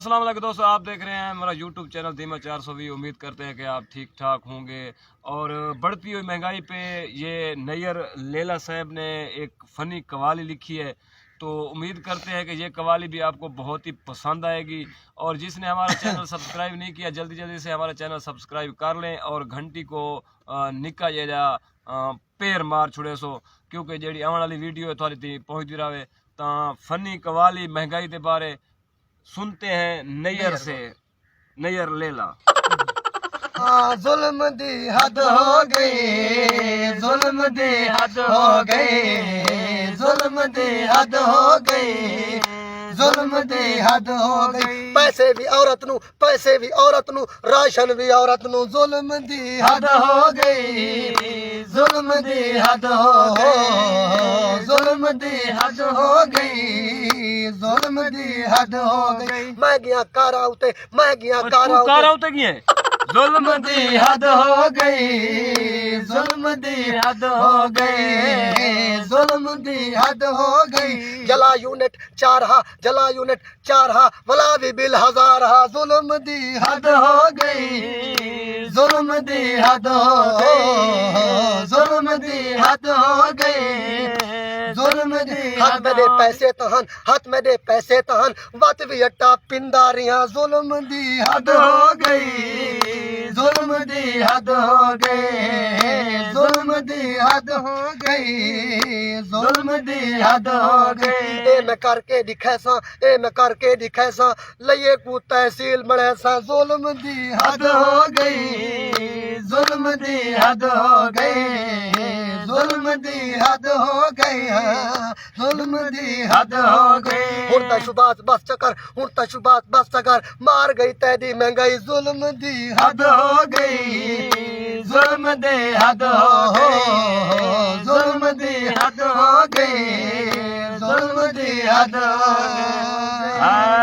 अस्सलाम वालेकुम दोस्तों, आप देख रहे हैं मेरा यूट्यूब चैनल धीमा 420। उम्मीद करते हैं कि आप ठीक ठाक होंगे। और बढ़ती हुई महंगाई पे ये नैयर लैला साहब ने एक फ़नी कवाली लिखी है, तो उम्मीद करते हैं कि ये कवाली भी आपको बहुत ही पसंद आएगी। और जिसने हमारा चैनल सब्सक्राइब नहीं किया, जल्दी जल्दी से हमारा चैनल सब्सक्राइब कर लें और घंटी को निका जा पैर मार छुड़े सो, क्योंकि जी आने वाली वीडियो थोड़ी ती पहुँचती रहे। तो फ़नी कवाली महंगाई के बारे सुनते हैं नैयर से, नैयर लैला। जुल्म दी हद हो गई, जुल्म दी हद हो गई, जुल्म दी हद हो गई, जुल्म दी हद हो गई। पैसे भी औरत नू, पैसे भी औरत नू, राशन भी औरत नू, जुल्म दी हद हो गई, जुल्म दी हद हो गई, जुल्म दी हद हो गई, जुल्म दी हद हो गई। महंगियां कारा उते, महंगियां कारा उते की है। जुल्म दी हद हो गई, जुल्म दी हद हो गई, जुल्म दी हद हो गई। जला यूनिट 4 हा, जला यूनिट 4 हा, वला भी बिल 1000 हा, जुल्म दी हद हो गई, जुल्म दी हद हो गई, जुल्म दी हद हो गई, जुल्म दी। हाथ में दे पैसे तहन, हाथ में दे पैसे तहन, बात भी अट्टा पिंदारियां, जुल्म दी हद हो गई, जुल्म दी हद हो गई, जुल्म दी हद हो गई, जुल्म दी हद हो गई। ए मैं करके दिखे सा, ए मैं करके दिखे सा, लइए को तहसील बड़े सा, जुल्म दी हद हो गई, जुल्म दी हद हो गई, जुल्म दी हद हो गई, जुल्म दी हद हो गई। हुण ता शुबात बस चकर, हुण ता शुबात बस चकर, मार गई तैदी महंगाई, जुल्म दी हद हो गई, जुल्म दी हद हो गई, जुल्म दी हद हो गई, जुल्म दी हद हो गई।